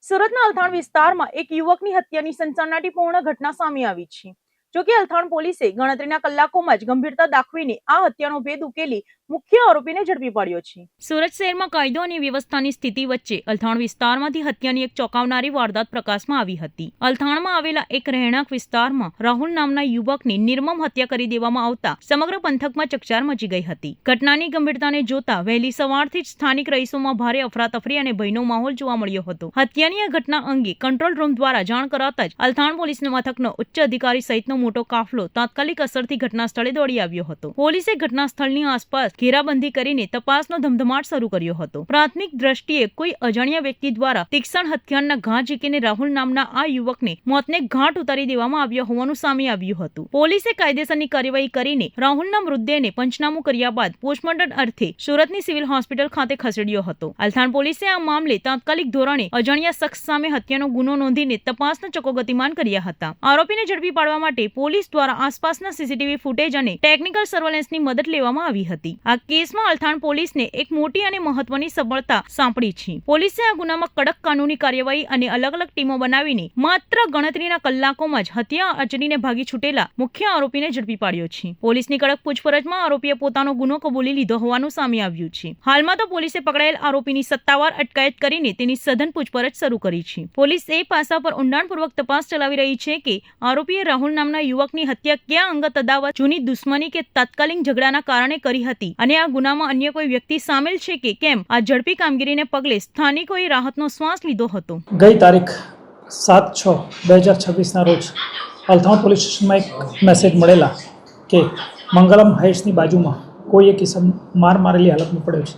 સુરતના અલથાણ વિસ્તારમાં એક યુવકની હત્યાની સનસનાટીપૂર્ણ ઘટના સામે આવી છે. જોકે અલથાણ પોલીસે ગણતરીના કલાકોમાં જ ગંભીરતા દાખવીને આ હત્યાનો ભેદ ઉકેલી મુખ્ય આરોપીને ઝડપી પાડ્યો છે. સુરત શહેરમાં કાયદો અને વ્યવસ્થાની સ્થિતિ વચ્ચે અલથાણ વિસ્તારમાંથી હત્યાની એક ચોંકાવનારી વારદાત પ્રકાશમાં આવી હતી. અલથાણમાં આવેલા એક રહેણાંક વિસ્તારમાં રાહુલ નામના યુવકની નિર્મમ હત્યા કરી દેવામાં આવતા સમગ્ર પંથકમાં ચકચાર મચી ગઈ હતી. ઘટનાની ગંભીરતાને જોતા વહેલી સવારથી જ સ્થાનિક રહીશોમાં ભારે અફરાતફરી અને ભયનો માહોલ જોવા મળ્યો હતો. હત્યાની આ ઘટના અંગે કંટ્રોલ રૂમ દ્વારા જાણ કરાતા જ અલથાણ પોલીસ મથકનો ઉચ્ચ અધિકારી સહિતનો મોટો કાફલો તાત્કાલિક અસરથી ઘટના સ્થળે દોડી આવ્યો હતો. પોલીસે ઘટના સ્થળની આસપાસ ઘેરાબંધી કરીને તપાસનો ધમધમાટ શરૂ કર્યો હતો. પ્રાથમિક દ્રષ્ટિએ કોઈ અજાણ્યા વ્યક્તિ દ્વારા તીક્ષ્ણ હથિયારના ઘા ઝીકીને રાહુલ નામના આ યુવકને મોતને ઘાટ ઉતારી દેવામાં આવ્યો હોવાનું સામે આવ્યું હતું. પોલીસે કાયદેસરની કાર્યવાહી કરીને રાહુલના મૃતદેહને પંચનામું કર્યા બાદ પોસ્ટમોર્ટમ અર્થે સુરતની સિવિલ હોસ્પિટલ ખાતે ખસેડ્યો હતો. અલથાણ પોલીસે આ મામલે તાત્કાલિક ધોરણે અજાણ્યા શખ્સ સામે હત્યાનો ગુનો નોંધીને તપાસના ચકો ગતિમાન કર્યા હતા. આરોપીને ઝડપી પાડવા માટે પોલીસ દ્વારા આસપાસના સીસીટીવી ફૂટેજ અને ટેકનિકલ સર્વેલન્સની મદદ લેવામાં આવી હતી. આ કેસમાં અલથાણ પોલીસને એક મોટી અને મહત્વની સફળતા સાંપડી છે. પોલીસે આ ગુનામાં કડક કાનૂની કાર્યવાહી અને અલગ અલગ ટીમો બનાવીને માત્ર ગણતરીના કલાકોમાં જ હત્યા આચરીને ભાગી છૂટેલા મુખ્ય આરોપીને ઝડપી પાડ્યો છે. પોલીસની કડક પૂછપરછમાં આરોપીએ પોતાનો ગુનો કબૂલી લીધો હોવાનું સામે આવ્યું છે. હાલમાં તો પોલીસે પકડાયેલ આરોપીની સત્તાવાર અટકાયત કરીને તેની સઘન પૂછપરછ શરૂ કરી છે. પોલીસ એ પાસા પર ઊંડાણપૂર્વક તપાસ ચલાવી રહી છે કે આરોપીએ રાહુલ નામના યુવકની હત્યા ક્યાં અંગત અદાવત, જૂની દુશ્મની કે તાત્કાલિક ઝઘડાના કારણે કરી હતી અને આ ગુનામાં અન્ય કોઈ વ્યક્તિ સામેલ છે કે કેમ, આ ઝડપી કામગીરીને પગલે સ્થાનિકોએ રાહતનો શ્વાસ લીધો હતો. ગઈ તારીખ 7/6/2026 ના રોજ અલથાણ પોલીસ સ્ટેશનમાં એક મેસેજ મળેલા કે મંગલમ હાઇટ્સની બાજુમાં કોઈ એક કિસ્મ માર મારેલી હાલતમાં પડ્યો છે.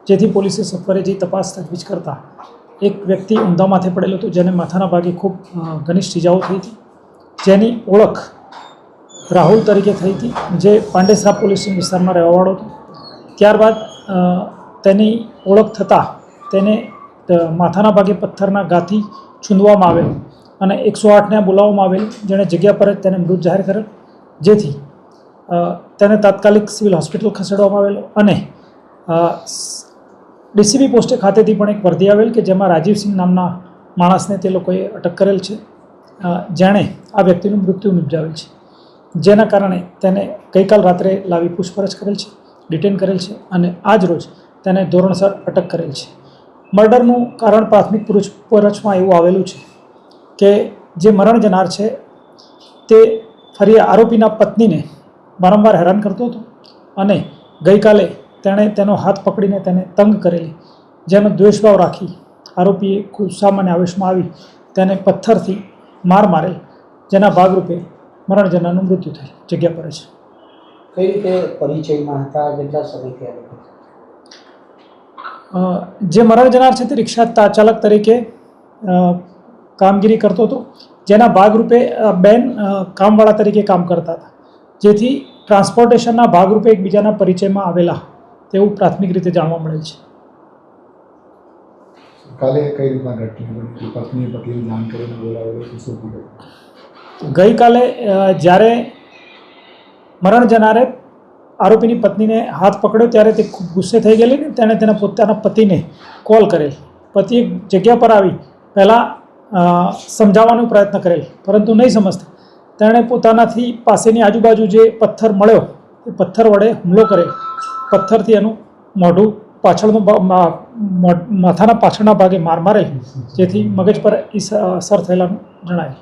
જેથી પોલીસે સત્વરે જઈ તપાસ તજવીજ કરતા એક વ્યક્તિ ઊંધા માથે પડેલો હતો, જેને માથાના ભાગે ખૂબ ઘનિષ્ઠ ઇજાઓ થઈ હતી, જેની ઓળખ રાહુલ તરીકે થઈ હતી, જે પાંડેસરા પોલીસ વિસ્તારમાં રહેવાવાળો હતો. ત્યારબાદ તેની ઓળખ થતાં તેને માથાના ભાગે પથ્થરના ઘાથી છૂંદવામાં આવેલ અને 108ને બોલાવવામાં આવેલ, જેણે જગ્યા પર જ તેને મૃત જાહેર કરેલ. જેથી તેને તાત્કાલિક સિવિલ હોસ્પિટલ ખસેડવામાં આવેલો અને ડીસીબી પોસ્ટે ખાતેથી પણ એક વર્દી આવેલ કે જેમાં રાજીવસિંહ નામના માણસને તે લોકોએ અટક કરેલ છે, જેણે આ વ્યક્તિનું મૃત્યુ નિપજાવેલ છે. જેના કારણે તેને ગઈકાલ રાત્રે લાવી પૂછપરછ કરેલ છે, ડિટેન કરેલ છે અને આજ રોજ તેને ધોરણસર અટક કરેલ છે. મર્ડરનું કારણ પ્રાથમિક પૂછપરછમાં એવું આવેલું છે કે જે મરણ જનાર છે તે ફરી આરોપીના પત્નીને વારંવાર હેરાન કરતો હતો અને ગઈકાલે તેણે તેનો હાથ પકડીને તેને તંગ કરેલી, જેનો દ્વેષભાવ રાખી આરોપીએ ગુસ્સામાં અને આવેશમાં આવી તેને પથ્થરથી માર મારેલ, જેના ભાગરૂપે મરણ જનારનું મૃત્યુ થયેલ જગ્યા પર છે. કઈ રીતે પરિચયમાં હતા, કેટલા સમયથી જે મરણ જનાર છે તે રિક્ષા ચાલક તરીકે કામગીરી કરતો હતો, જેના ભાગરૂપે બેન કામવાળા તરીકે કામ કરતા હતા, જેથી ટ્રાન્સપોર્ટેશનના ભાગરૂપે એકબીજાના પરિચયમાં આવેલા તેવું પ્રાથમિક રીતે જાણવા મળેલ છે. કાલે કઈ રીતના ઘટના પત્નીએ પતિને જાણ કરીને બોલાવેલો શું થયું? ગઈકાલે જ્યારે મરણ જનારે આરોપીની પત્નીને હાથ પકડ્યો ત્યારે તે ખૂબ ગુસ્સે થઈ ગયેલી ને તેણે તેના પોતાના પતિને કોલ કરેલ. પતિએ જગ્યા પર આવી પહેલાં સમજાવવાનો પ્રયત્ન કરેલ, પરંતુ નહીં સમજતા તેણે પોતાનાથી પાસેની આજુબાજુ જે પથ્થર મળ્યો એ પથ્થર વડે હુમલો કરેલ. પથ્થરથી એનું મોઢું પાછળનું માથાના પાછળના ભાગે મારેલ, જેથી મગજ પર અસર થયેલાનું જણાય.